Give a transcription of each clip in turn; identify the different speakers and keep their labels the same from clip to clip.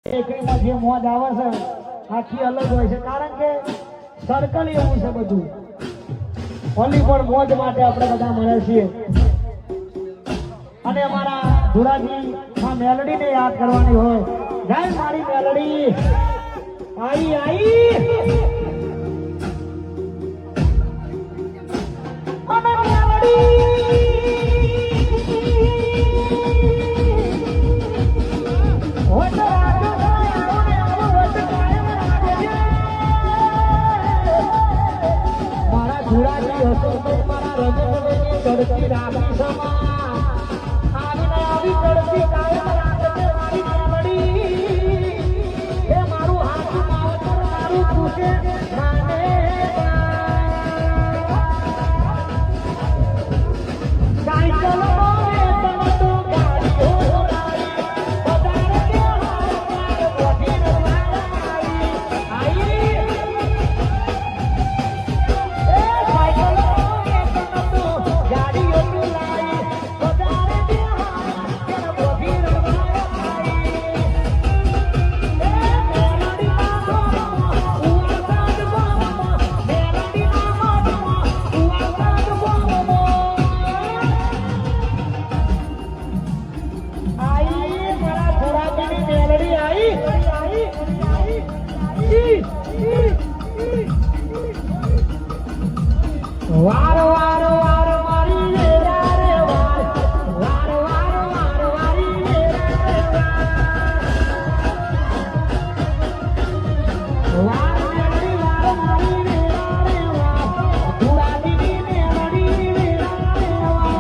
Speaker 1: એકરીમાં જે મોજ આવે છે આખી અલગ હોય છે, કારણ કે સર્કલ એવું છે બધું. ઓલી પણ મોજ માટે આપણે બધા મળે છીએ. અને અમારા ધુરાજી આ મેલડીને યાદ કરવાની હોય. જય મારી મેલડી આઈ આઈ અને મેલડી ચડતી રાખી સમા આવીને આવી ચડતી કાયમ રાખજે મારી મેલડી. એ મારું હાથું માવતર મારું પૂછે માને સાયકલ તો ગાડીઓ ઉડાડી બજાર કે હાર બોધી રવાડી આઈ એ સાયકલ વાર વાર વાર મારી વેરા રે વાર વાર વાર વાર મારી વેરા રે વાર મેલડી વાર મારી વેરા રે વાર ધુરાજી મેલડી વેરા રે વાર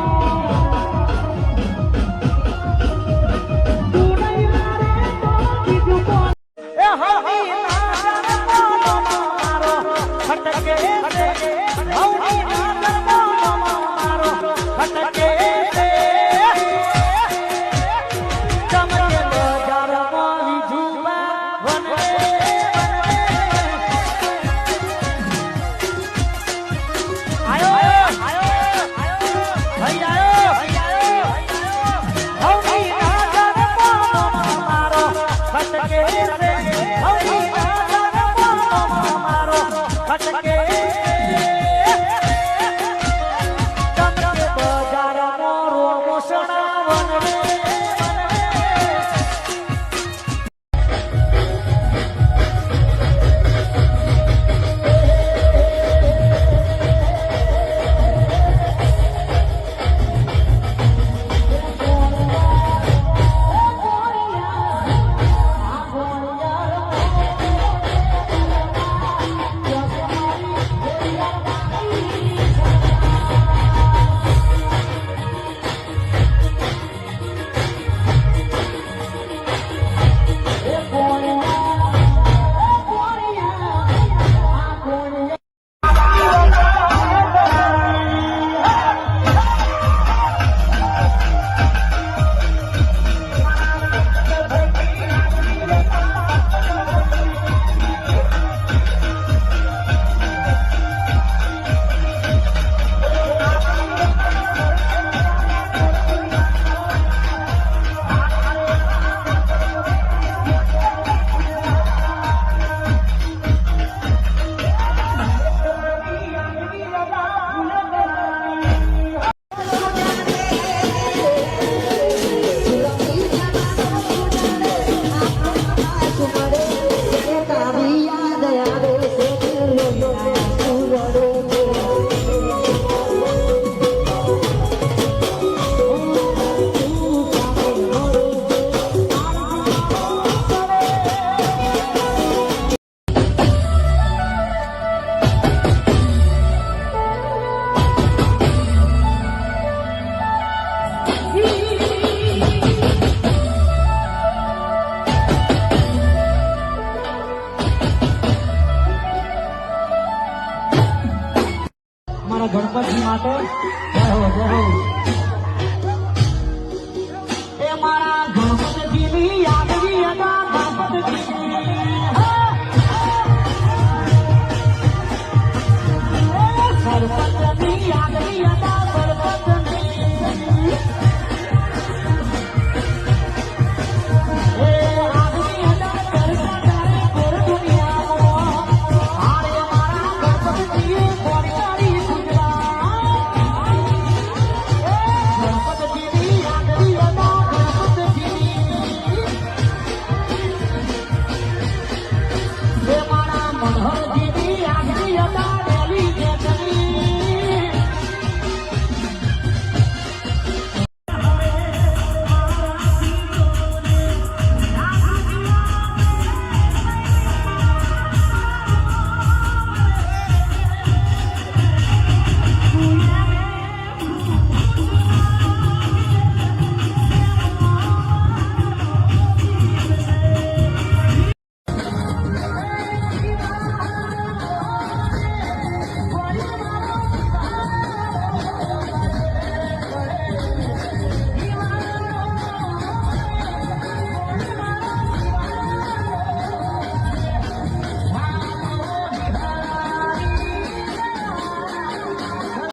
Speaker 1: તું નહીં મારે તો બીજું કોણ એ હવી ના જાણે મારો ફટકે Hey,